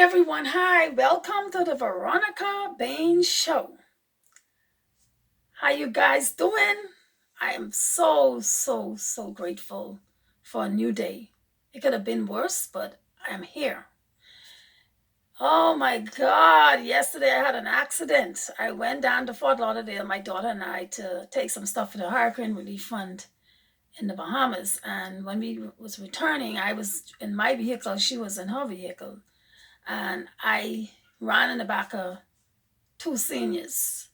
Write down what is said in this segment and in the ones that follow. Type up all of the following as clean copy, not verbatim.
Everyone, hi, welcome to the Veronica Bain Show. How you guys doing? I am so grateful for a new day. It could have been worse, but I am here. Oh my God, yesterday I had an accident. I went down to Fort Lauderdale, my daughter and I, to take some stuff for the Hurricane Relief Fund in the Bahamas. And when we was returning, I was in my vehicle, she was in her vehicle. And I ran in the back of two seniors,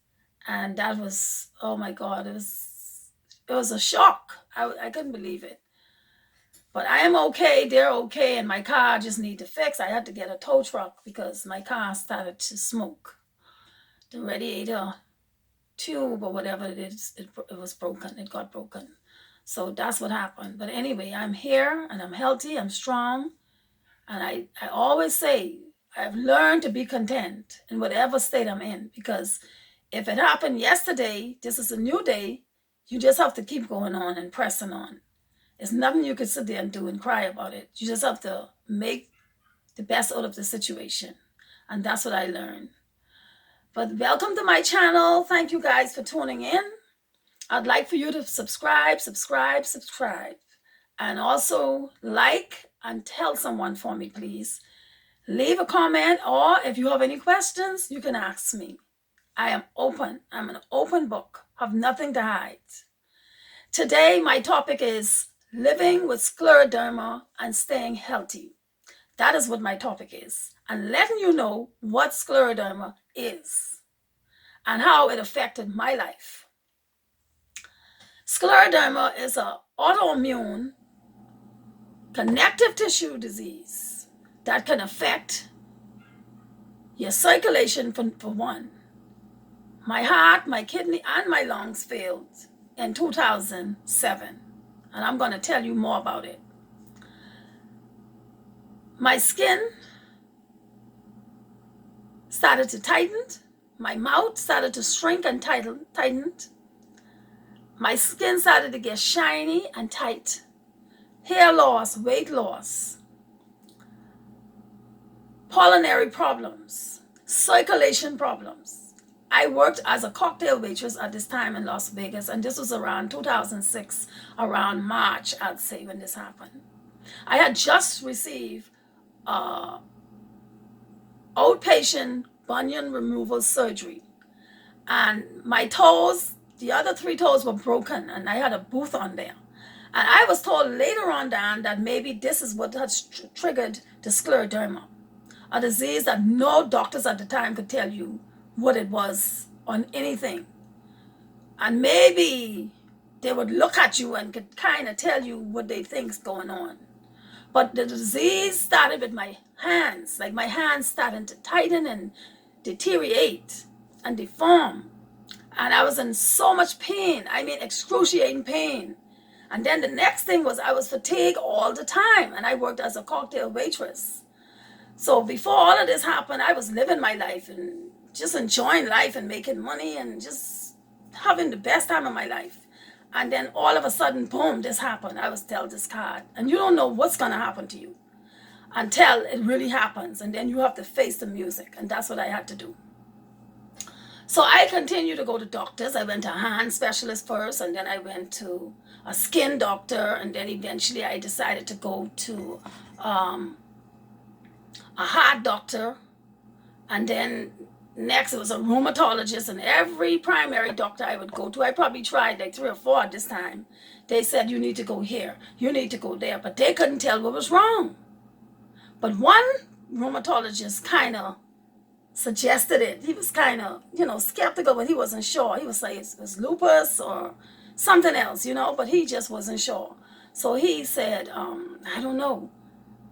and that was, oh my God, it was a shock. I couldn't believe it, but I am okay, they're okay, and my car just need to fix. I had to get a tow truck because my car started to smoke. The radiator tube or whatever it is, it was broken. It got broken. So that's what happened. But anyway, I'm here and I'm healthy, I'm strong. And I always say I've learned to be content in whatever state I'm in, because if it happened yesterday, this is a new day. You just have to keep going on and pressing on. It's nothing you can sit there and do and cry about it. You just have to make the best out of the situation. And that's what I learned. But welcome to my channel. Thank you guys for tuning in. I'd like for you to subscribe. And also like and tell someone for me, please. Leave a comment, or if you have any questions, you can ask me. I am open. I'm an open book. Have nothing to hide. Today, my topic is living with scleroderma and staying healthy. That is what my topic is. And letting you know what scleroderma is and how it affected my life. Scleroderma is an autoimmune connective tissue disease that can affect your circulation for one. My heart, my kidney, and my lungs failed in 2007. And I'm going to tell you more about it. My skin started to tighten. My mouth started to shrink and tighten. My skin started to get shiny and tight. Hair loss, weight loss, pulmonary problems, circulation problems. I worked as a cocktail waitress at this time in Las Vegas, and this was around 2006, around March, I'd say, when this happened. I had just received outpatient bunion removal surgery, and my toes, the other three toes were broken, and I had a boot on there. And I was told later on down that maybe this is what has triggered the scleroderma, a disease that no doctors at the time could tell you what it was on anything. And maybe they would look at you and could kind of tell you what they think's going on. But the disease started with my hands. Like my hands started to tighten and deteriorate and deform. And I was in so much pain. I mean, excruciating pain. And then the next thing was I was fatigued all the time. And I worked as a cocktail waitress. So before all of this happened, I was living my life and just enjoying life and making money and just having the best time of my life. And then all of a sudden, boom, this happened. I was dealt this card. And you don't know what's going to happen to you until it really happens. And then you have to face the music. And that's what I had to do. So I continued to go to doctors. I went to a hand specialist first, and then I went to a skin doctor, and then eventually I decided to go to a heart doctor, and then next it was a rheumatologist, and every primary doctor I would go to, I probably tried like 3 or 4 at this time. They said, you need to go here, you need to go there, but they couldn't tell what was wrong. But one rheumatologist kind of suggested it. He was kind of, skeptical, but he wasn't sure. He was saying it was lupus or something else, but he just wasn't sure. So he said, I don't know.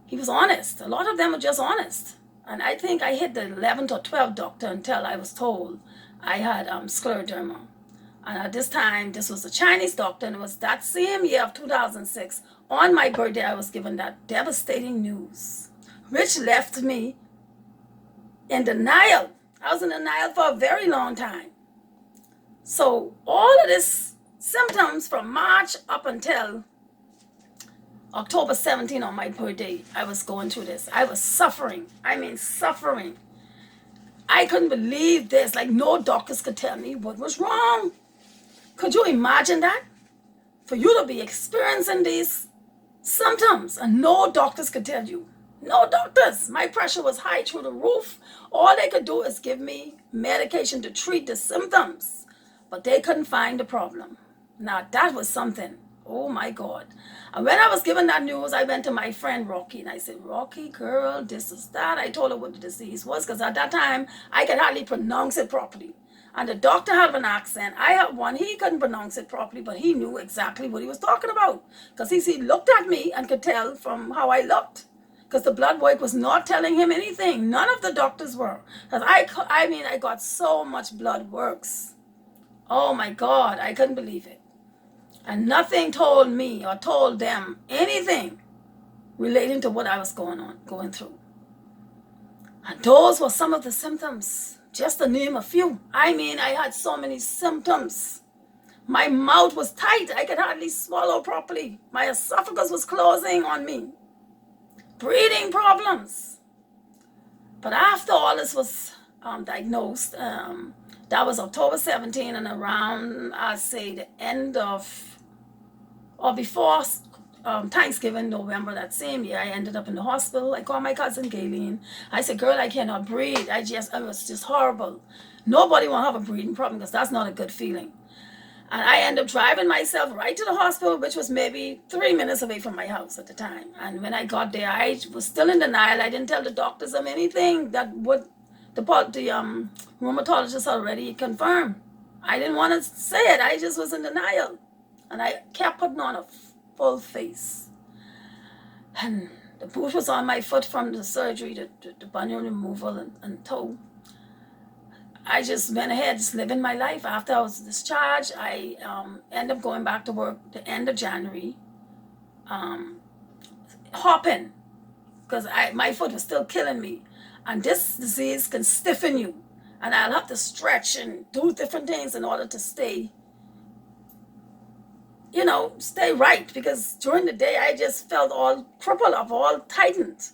He was honest. A lot of them were just honest. And I think I hit the 11th or 12th doctor until I was told I had scleroderma. And at this time, this was a Chinese doctor, and it was that same year of 2006. On my birthday, I was given that devastating news, which left me in denial. I was in denial for a very long time. So all of this symptoms from March up until October 17th on my birthday, I was going through this. I was suffering. I mean, suffering. I couldn't believe this. Like, no doctors could tell me what was wrong. Could you imagine that? For you to be experiencing these symptoms and no doctors could tell you. No doctors. My pressure was high through the roof. All they could do is give me medication to treat the symptoms, but they couldn't find the problem. Now that was something. Oh my God. And when I was given that news, I went to my friend Rocky and I said, Rocky, girl, this is that. I told her what the disease was because at that time I could hardly pronounce it properly. And the doctor had an accent. I had one. He couldn't pronounce it properly, but he knew exactly what he was talking about. Because he looked at me and could tell from how I looked. Because the blood work was not telling him anything. None of the doctors were. Because I got so much blood works. Oh my God, I couldn't believe it. And nothing told me or told them anything relating to what I was going through. And those were some of the symptoms. Just to name a few. I mean, I had so many symptoms. My mouth was tight. I could hardly swallow properly. My esophagus was closing on me. Breathing problems. But after all this was diagnosed, that was October 17, and around, I'd say, the end of, or before Thanksgiving, November that same year, I ended up in the hospital. I called my cousin Gayleen. I said, girl, I cannot breathe. It was just horrible. Nobody want to have a breathing problem because that's not a good feeling. And I ended up driving myself right to the hospital, which was maybe 3 minutes away from my house at the time. And when I got there, I was still in denial. I didn't tell the doctors of anything that what the rheumatologist already confirmed. I didn't want to say it. I just was in denial. And I kept putting on a full face. And the boot was on my foot from the surgery, the bunion removal and toe. I just went ahead, just living my life. After I was discharged, I ended up going back to work the end of January, hopping, because my foot was still killing me. And this disease can stiffen you. And I'll have to stretch and do different things in order to stay right. Because during the day, I just felt all crippled up, all tightened.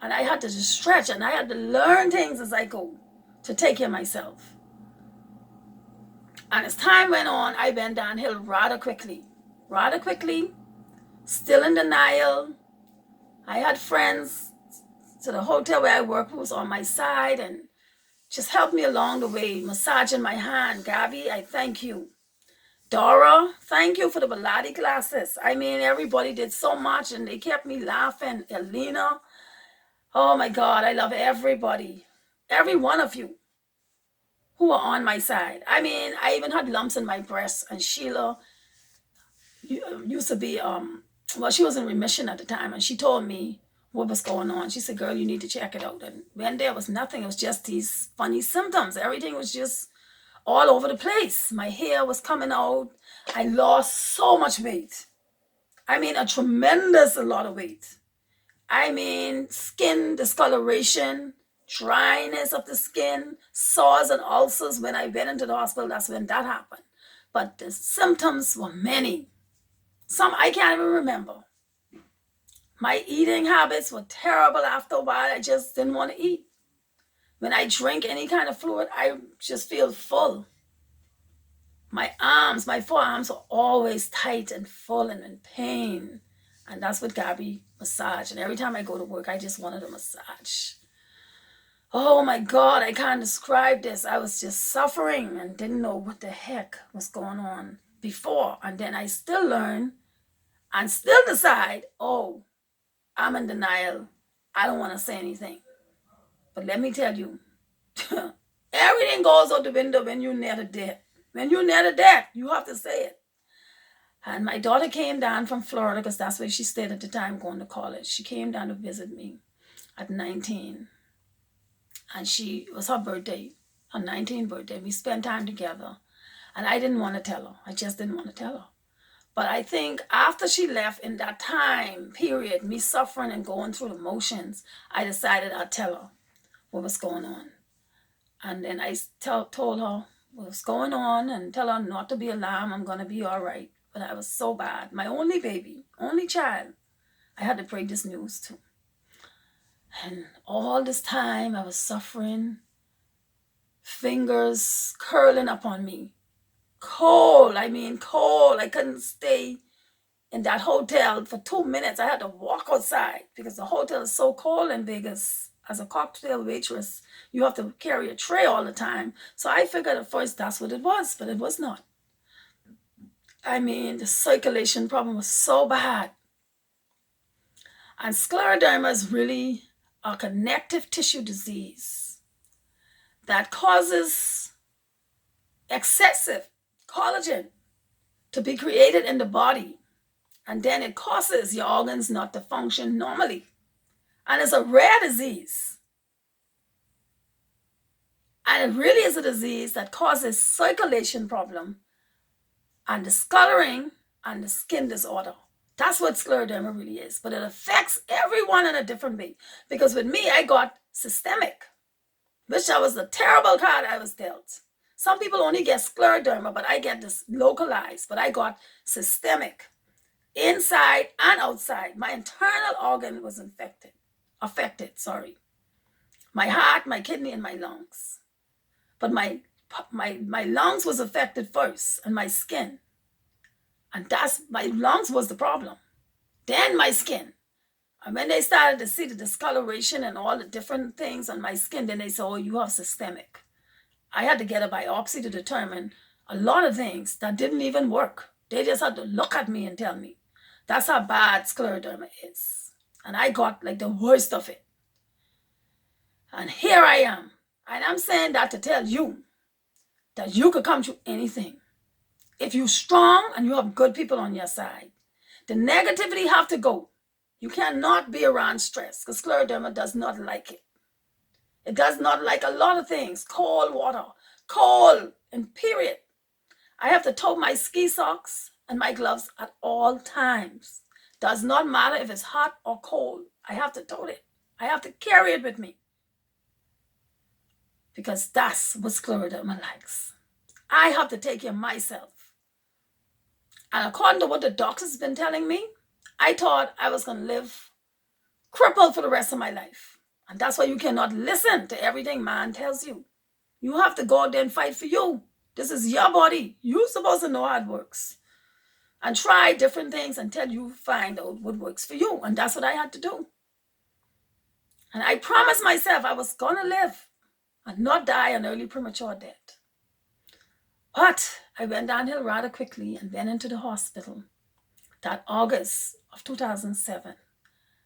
And I had to just stretch, and I had to learn things as I go to take care of myself. And as time went on, I went downhill rather quickly, still in denial. I had friends to the hotel where I worked who was on my side and just helped me along the way, massaging my hand. Gabby, I thank you. Dora, thank you for the Pilates classes. I mean, everybody did so much and they kept me laughing. Elena, oh my God, I love everybody. Every one of you who were on my side. I mean, I even had lumps in my breast, and Sheila used to be, she was in remission at the time, and she told me what was going on. She said, girl, you need to check it out. And when there was nothing, it was just these funny symptoms. Everything was just all over the place. My hair was coming out. I lost so much weight. I mean, a tremendous lot of weight. I mean, skin discoloration, dryness of the skin, sores and ulcers. When I went into the hospital, that's when that happened. But the symptoms were many. Some I can't even remember. My eating habits were terrible after a while. I just didn't want to eat. When I drink any kind of fluid, I just feel full. My forearms are always tight and full and in pain. And that's what Gabby massaged. And every time I go to work, I just wanted a massage. Oh my God, I can't describe this. I was just suffering and didn't know what the heck was going on before. And then I still learn and still decide, oh, I'm in denial. I don't want to say anything. But let me tell you, everything goes out the window when you're near the death. When you're near the death, you have to say it. And my daughter came down from Florida, because that's where she stayed at the time going to college. She came down to visit me at 19. And it was her birthday, her 19th birthday. We spent time together. And I didn't want to tell her. I just didn't want to tell her. But I think after she left, in that time period, me suffering and going through the motions, I decided I'd tell her what was going on. And then I told her what's going on and tell her not to be alarmed. I'm going to be all right. But I was so bad. My only baby, only child. I had to break this news too. And all this time I was suffering, fingers curling up on me. Cold, I mean cold. I couldn't stay in that hotel for 2 minutes. I had to walk outside because the hotel is so cold in Vegas. As a cocktail waitress, you have to carry a tray all the time. So I figured at first that's what it was, but it was not. I mean, the circulation problem was so bad. And scleroderma is really a connective tissue disease that causes excessive collagen to be created in the body. And then it causes your organs not to function normally. And it's a rare disease. And it really is a disease that causes circulation problem and discoloring and the skin disorder. That's what scleroderma really is. But it affects everyone in a different way. Because with me, I got systemic, which was a terrible card I was dealt. Some people only get scleroderma, but I get this localized. But I got systemic, inside and outside. My internal organ was affected. My heart, my kidney, and my lungs. But my lungs was affected first, and my skin. And my lungs was the problem. Then my skin. And when they started to see the discoloration and all the different things on my skin, then they said, oh, you have systemic. I had to get a biopsy to determine a lot of things that didn't even work. They just had to look at me and tell me. That's how bad scleroderma is. And I got like the worst of it. And here I am. And I'm saying that to tell you that you could come through anything. If you're strong and you have good people on your side, the negativity have to go. You cannot be around stress because scleroderma does not like it. It does not like a lot of things. Cold water, cold, and period. I have to tote my ski socks and my gloves at all times. Does not matter if it's hot or cold. I have to tote it. I have to carry it with me. Because that's what scleroderma likes. I have to take care of myself. And according to what the doctors have been telling me, I thought I was going to live crippled for the rest of my life. And that's why you cannot listen to everything man tells you. You have to go out there and fight for you. This is your body. You're supposed to know how it works. And try different things until you find out what works for you. And that's what I had to do. And I promised myself I was going to live and not die an early premature death. But I went downhill rather quickly and went into the hospital. That August of 2007.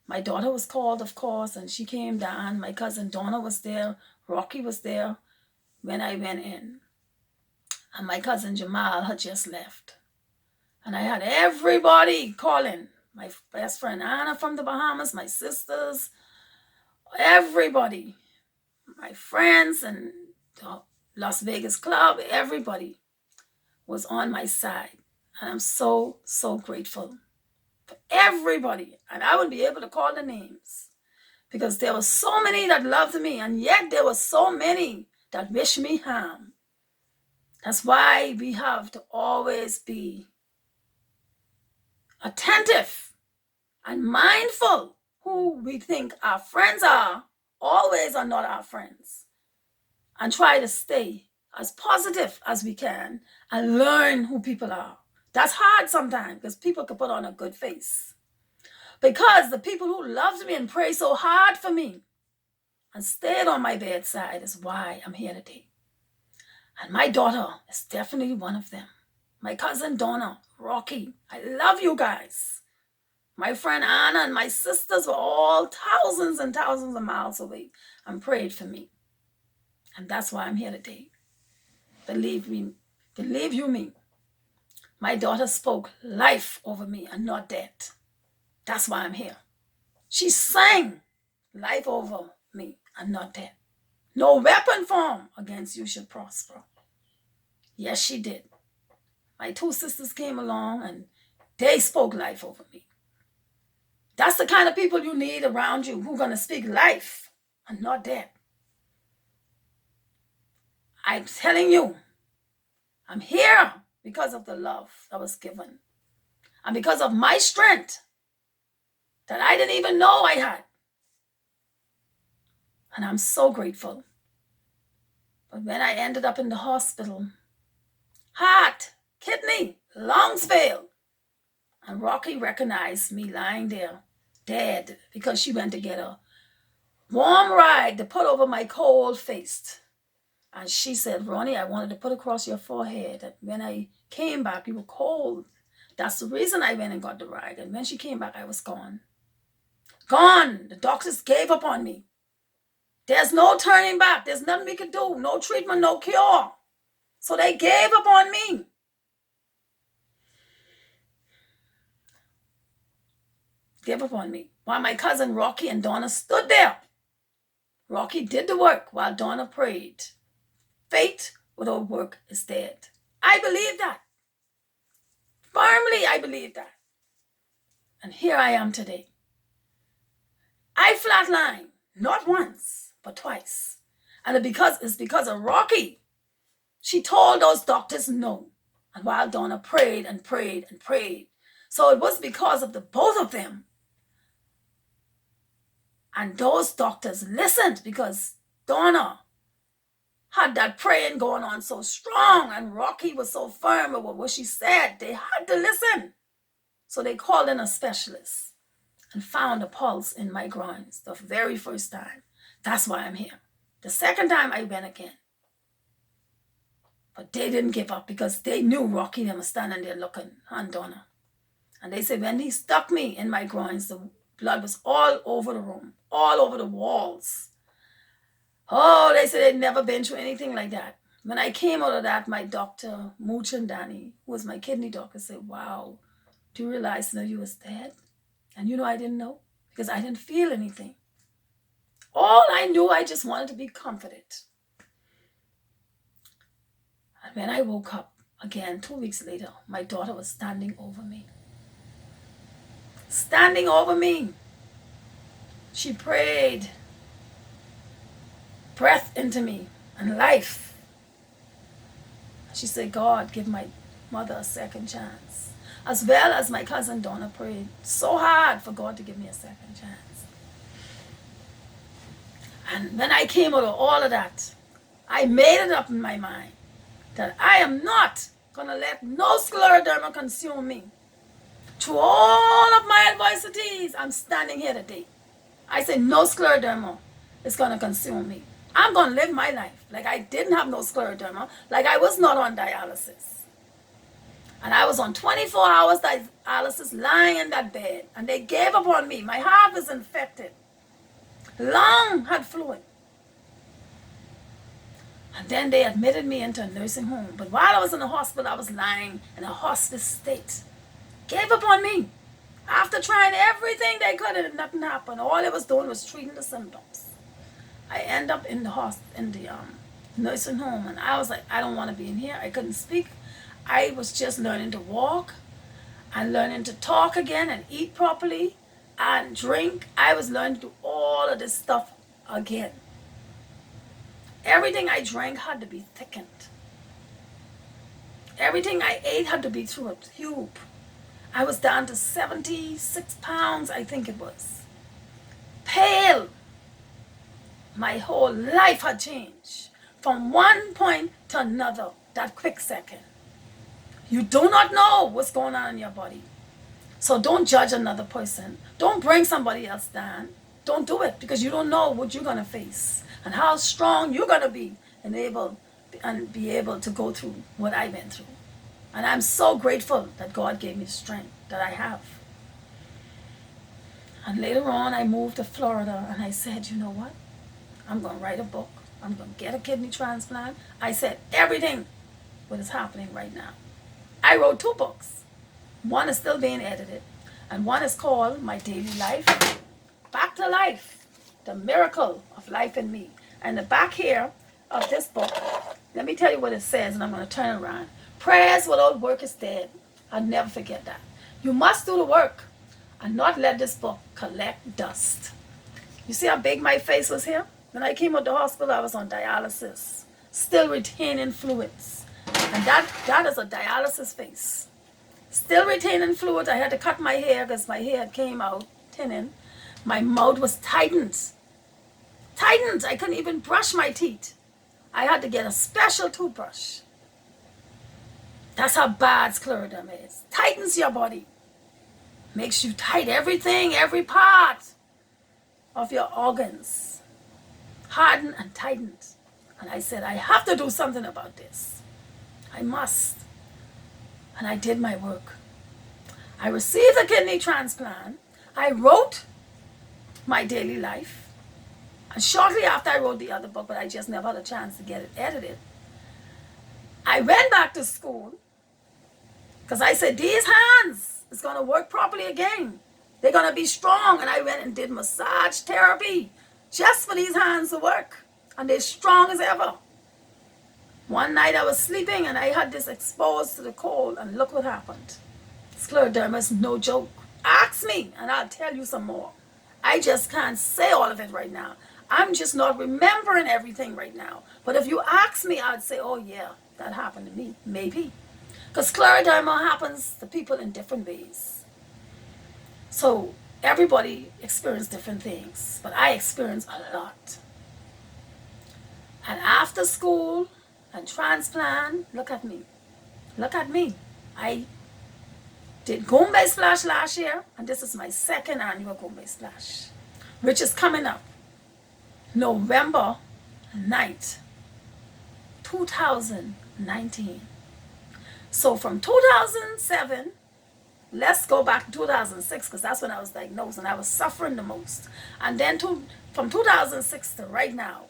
My daughter was called, of course, and she came down. My cousin Donna was there. Rocky was there when I went in. And my cousin Jamal had just left. And I had everybody calling. My best friend Anna from the Bahamas, my sisters, everybody. My friends and the Las Vegas club, everybody was on my side. And I'm so, so grateful for everybody. And I would be able to call the names because there were so many that loved me, and yet there were so many that wished me harm. That's why we have to always be attentive and mindful who we think our friends are, always are not our friends. And try to stay as positive as we can and learn who people are. That's hard sometimes because people can put on a good face. Because the people who loved me and prayed so hard for me and stayed on my bedside is why I'm here today. And my daughter is definitely one of them. My cousin Donna, Rocky, I love you guys. My friend Anna and my sisters were all thousands and thousands of miles away and prayed for me. And that's why I'm here today. Believe you me. My daughter spoke life over me and not death. That's why I'm here. She sang life over me and not death. No weapon formed against you should prosper. Yes, she did. My two sisters came along and they spoke life over me. That's the kind of people you need around you who are going to speak life and not death. I'm telling you, I'm here because of the love that was given and because of my strength that I didn't even know I had. And I'm so grateful. But when I ended up in the hospital, heart, kidney, lungs failed. And Rocky recognized me lying there, dead, because she went to get a warm rag to put over my cold face. And she said, Ronnie, I wanted to put across your forehead that when I came back, you were cold. That's the reason I went and got the rag. And when she came back, I was gone. Gone. The doctors gave up on me. There's no turning back. There's nothing we could do. No treatment, no cure. So they gave up on me. Gave up on me. While my cousin Rocky and Donna stood there. Rocky did the work while Donna prayed. Faith without work is dead. I believe that. Firmly, I believe that. And here I am today. I flatlined, not once, but twice. And it's because of Rocky. She told those doctors no. And while Donna prayed and prayed and prayed. So it was because of the both of them. And those doctors listened because Donna had that praying going on so strong and Rocky was so firm about what she said. They had to listen. So they called in a specialist and found a pulse in my groins the very first time. That's why I'm here. The second time I went again. But they didn't give up because they knew Rocky and them was standing there looking on Donna. And they said when he stuck me in my groins, the blood was all over the room, all over the walls. Oh, they said they'd never been through anything like that. When I came out of that, my doctor, Mooch and Danny, who was my kidney doctor, said, wow, do you realize now you was dead? And I didn't know because I didn't feel anything. All I knew, I just wanted to be comforted. And when I woke up again 2 weeks later, my daughter was standing over me. Standing over me. She prayed breath into me and life. She said, God, give my mother a second chance. As well as my cousin Donna prayed so hard for God to give me a second chance. And when I came out of all of that, I made it up in my mind that I am not going to let no scleroderma consume me. Through all of my adversities, I'm standing here today. I say no scleroderma is going to consume me. I'm going to live my life like I didn't have no scleroderma, like I was not on dialysis. And I was on 24 hours dialysis lying in that bed. And they gave up on me. My heart was infected. Lung had fluid. And then they admitted me into a nursing home. But while I was in the hospital, I was lying in a hospice state. Gave up on me. After trying everything they could and nothing happened. All they was doing was treating the symptoms. I end up in the nursing home, and I was like, I don't want to be in here. I couldn't speak. I was just learning to walk and learning to talk again and eat properly and drink. I was learning to do all of this stuff again. Everything I drank had to be thickened. Everything I ate had to be through a tube. I was down to 76 pounds, I think it was. Pale. My whole life had changed from one point to another, that quick second. You do not know what's going on in your body. So don't judge another person. Don't bring somebody else down. Don't do it because you don't know what you're going to face and how strong you're going to be and be able to go through what I went through. And I'm so grateful that God gave me the strength that I have. And later on, I moved to Florida and I said, you know what? I'm going to write a book. I'm going to get a kidney transplant. I said everything what is happening right now. I wrote 2 books. One is still being edited. And one is called My Daily Life, Back to Life, The Miracle of Life in Me. And the back here of this book, let me tell you what it says, and I'm going to turn it around. Prayers without work is dead. I'll never forget that. You must do the work and not let this book collect dust. You see how big my face was here? When I came out of the hospital, I was on dialysis, still retaining fluids. And that is a dialysis face. Still retaining fluids. I had to cut my hair because my hair came out tinning. My mouth was tightened. Tightened. I couldn't even brush my teeth. I had to get a special toothbrush. That's how bad scleroderma is. Tightens your body. Makes you tight everything, every part of your organs. Hardened and tightened. And I said, I have to do something about this. I must. And I did my work. I received a kidney transplant. I wrote my daily life. And shortly after I wrote the other book, but I just never had a chance to get it edited, I went back to school because I said, these hands is going to work properly again. They're going to be strong. And I went and did massage therapy just for these hands to work. And they're strong as ever. One night I was sleeping and I had this exposed to the cold, and look what happened. Scleroderma is no joke. Ask me and I'll tell you some more. I just can't say all of it right now. I'm just not remembering everything right now. But if you ask me, I'd say, oh yeah, that happened to me. Maybe. Because scleroderma happens to people in different ways. So everybody experiences different things. But I experienced a lot. And after school and transplant, look at me. Look at me. I did Goombay Splash last year, and this is my second annual Goombay Splash, which is coming up November 9th, 2019. So from 2007, let's go back to 2006, because that's when I was diagnosed and I was suffering the most. And then from 2006 to right now,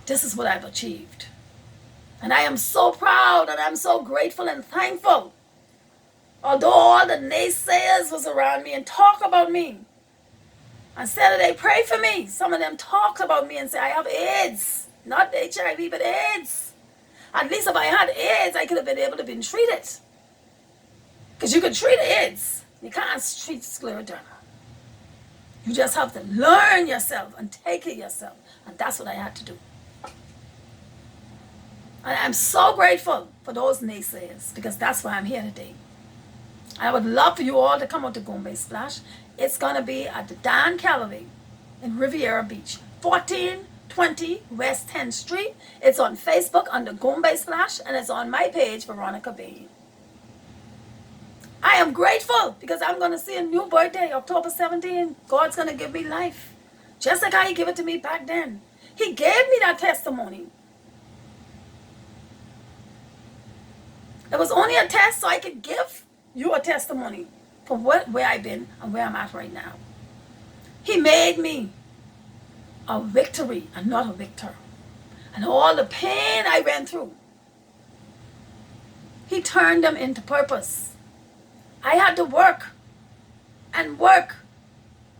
this is what I've achieved. And I am so proud and I'm so grateful and thankful. Although all the naysayers was around me and talk about me, instead of they pray for me, some of them talked about me and say, I have AIDS. Not HIV, but AIDS. At least if I had AIDS, I could have been able to be treated. Because you can treat AIDS. You can't treat scleroderma. You just have to learn yourself and take it yourself. And that's what I had to do. And I'm so grateful for those naysayers, because that's why I'm here today. I would love for you all to come out to Goombay Splash. It's going to be at the Dan Calloway in Riviera Beach, 1420 West 10th Street. It's on Facebook under Goombay Splash, and it's on my page, Veronica Bain. I am grateful because I'm going to see a new birthday, October 17. God's going to give me life, just like how He gave it to me back then. He gave me that testimony. It was only a test so I could give you a testimony from where I've been and where I'm at right now. He made me a victory and not a victor. And all the pain I went through, He turned them into purpose. I had to work and work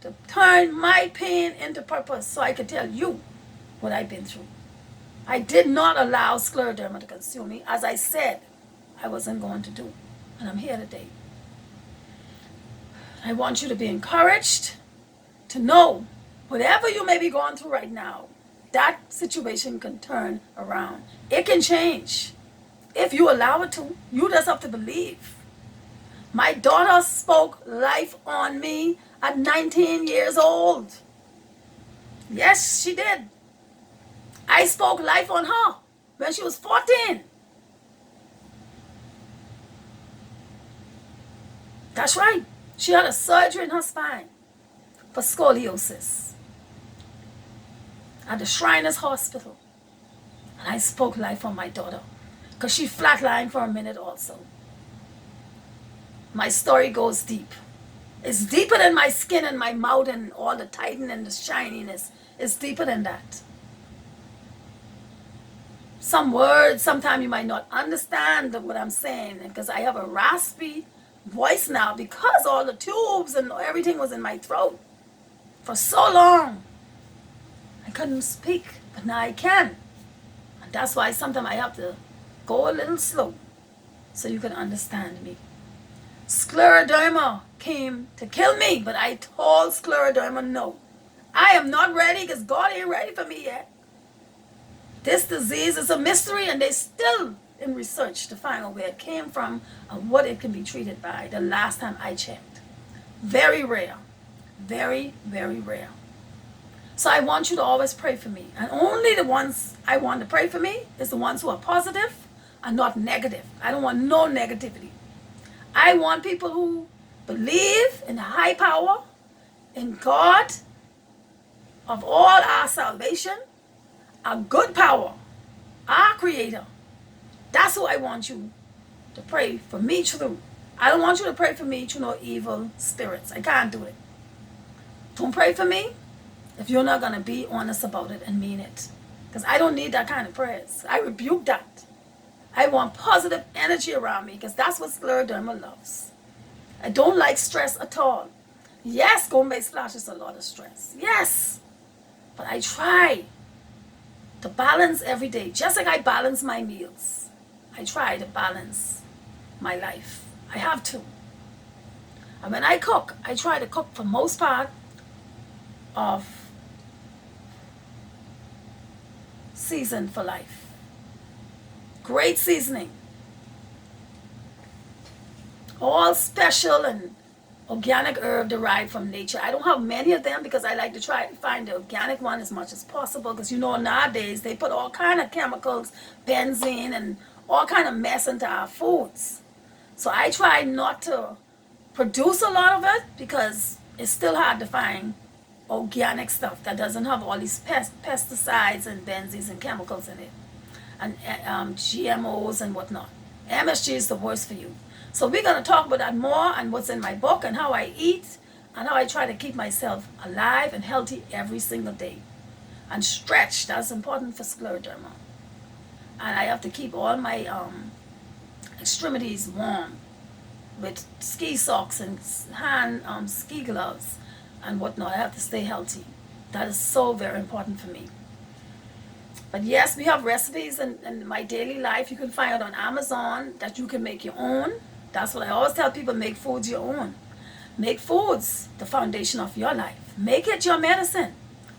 to turn my pain into purpose so I could tell you what I've been through. I did not allow scleroderma to consume me, as I said I wasn't going to do. And I'm here today. I want you to be encouraged to know whatever you may be going through right now, that situation can turn around. It can change if you allow it to. You just have to believe. My daughter spoke life on me at 19 years old. Yes, she did. I spoke life on her when she was 14. That's right. She had a surgery in her spine for scoliosis at the Shriners Hospital. And I spoke life on my daughter because she flatlined for a minute also. My story goes deep. It's deeper than my skin and my mouth and all the tightening and the shininess. It's deeper than that. Some words, sometimes you might not understand what I'm saying, because I have a raspy voice now because all the tubes and everything was in my throat for so long. I couldn't speak, but now I can. And that's why sometimes I have to go a little slow so you can understand me. Scleroderma came to kill me, but I told scleroderma no. I am not ready because God ain't ready for me yet. This disease is a mystery, and they're still in research to find out where it came from and what it can be treated by the last time I checked. Very rare. Very, very rare. So I want you to always pray for me. And only the ones I want to pray for me is the ones who are positive and not negative. I don't want no negativity. I want people who believe in the high power, in God of all our salvation, a good power, our creator. That's who I want you to pray for me through. I don't want you to pray for me through no evil spirits. I can't do it. Don't pray for me if you're not going to be honest about it and mean it. Because I don't need that kind of prayers. I rebuke that. I want positive energy around me because that's what scleroderma loves. I don't like stress at all. Yes, Gombe Splash is a lot of stress. Yes. But I try to balance every day. Just like I balance my meals. I try to balance my life. I have to. And when I cook, I try to cook for most part of season for life. Great seasoning. All special and organic herb derived from nature. I don't have many of them because I like to try to find the organic one as much as possible because you know nowadays they put all kind of chemicals, benzene and all kind of mess into our foods. So I try not to produce a lot of it because it's still hard to find organic stuff that doesn't have all these pesticides and benzenes and chemicals in it and GMOs and whatnot. MSG is the worst for you. So we're going to talk about that more and what's in my book and how I eat and how I try to keep myself alive and healthy every single day. And stretch, that's important for scleroderma. And I have to keep all my extremities warm with ski socks and hand ski gloves and whatnot. I have to stay healthy. That is so very important for me. But yes, we have recipes in my daily life. You can find it on Amazon that you can make your own. That's what I always tell people, make foods your own. Make foods the foundation of your life. Make it your medicine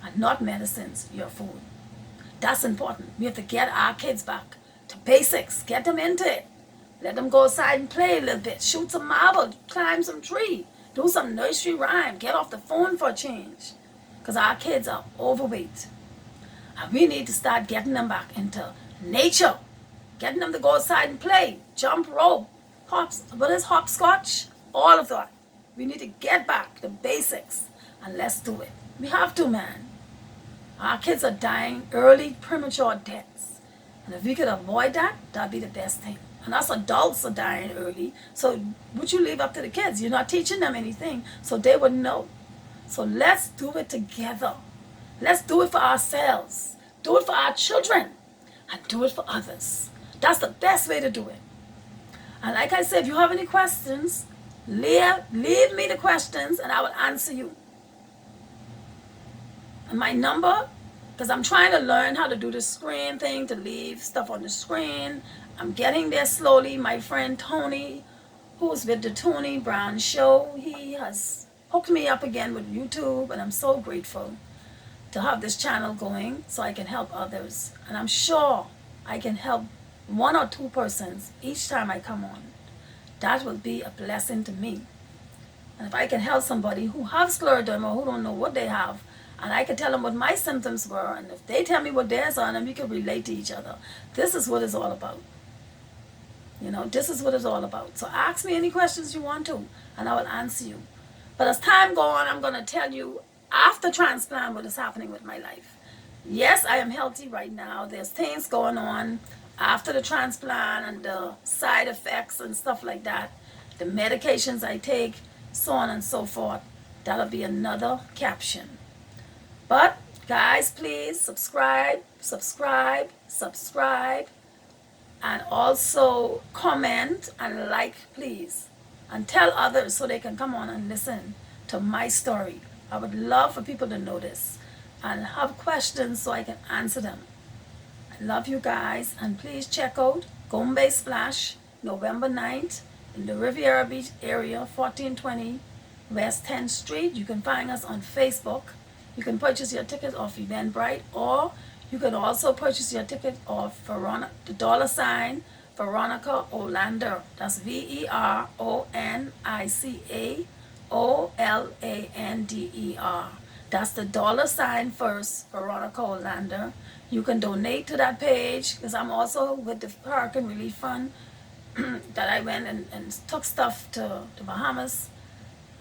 and not medicines your food. That's important. We have to get our kids back to basics. Get them into it. Let them go outside and play a little bit. Shoot some marble, climb some tree, do some nursery rhyme, get off the phone for a change. Because our kids are overweight. And we need to start getting them back into nature. Getting them to go outside and play, jump rope, hopscotch, all of that. We need to get back to basics and let's do it. We have to, man. Our kids are dying early, premature deaths. And if we could avoid that, that'd be the best thing. And us adults are dying early. So would you leave up to the kids? You're not teaching them anything, so they would know. So let's do it together. Let's do it for ourselves. Do it for our children. And do it for others. That's the best way to do it. And like I said, if you have any questions, leave me the questions and I will answer you. And my number, because I'm trying to learn how to do the screen thing, to leave stuff on the screen. I'm getting there slowly. My friend Tony, who's with the Tony Brown Show, he has hooked me up again with YouTube, and I'm so grateful to have this channel going so I can help others. And I'm sure I can help one or two persons each time I come on. That will be a blessing to me. And if I can help somebody who have scleroderma, who don't know what they have, and I can tell them what my symptoms were, and if they tell me what theirs are, and we can relate to each other. This is what it's all about. You know, this is what it's all about. So ask me any questions you want to, and I will answer you. But as time goes on, I'm going to tell you after transplant what is happening with my life. Yes, I am healthy right now. There's things going on after the transplant and the side effects and stuff like that. The medications I take, so on and so forth. That'll be another caption. But guys, please subscribe, and also comment and like, please. And tell others so they can come on and listen to my story. I would love for people to know this and have questions so I can answer them. I love you guys, and please check out Gombe Splash, November 9th in the Riviera Beach area, 1420 West 10th Street. You can find us on Facebook. You can purchase your ticket off Eventbrite, or you can also purchase your ticket off the $ Veronica Olander. That's VERONICA OLANDER. That's the $ first, Veronica Olander. You can donate to that page because I'm also with the Hurricane Relief Fund that I went and took stuff to the Bahamas,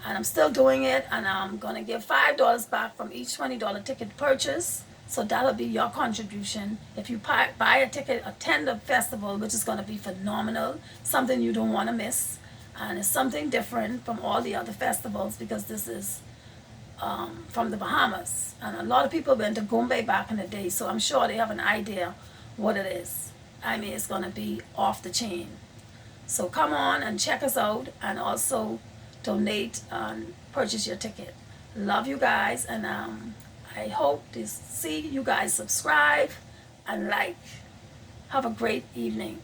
and I'm still doing it, and I'm going to give $5 back from each $20 ticket purchase. So that'll be your contribution. If you buy a ticket, attend the festival, which is going to be phenomenal, something you don't want to miss. And it's something different from all the other festivals because this is from the Bahamas. And a lot of people went to Gombe back in the day, so I'm sure they have an idea what it is. I mean, it's going to be off the chain. So come on and check us out, and also donate and purchase your ticket. Love you guys, and I hope to see you guys subscribe and like. Have a great evening.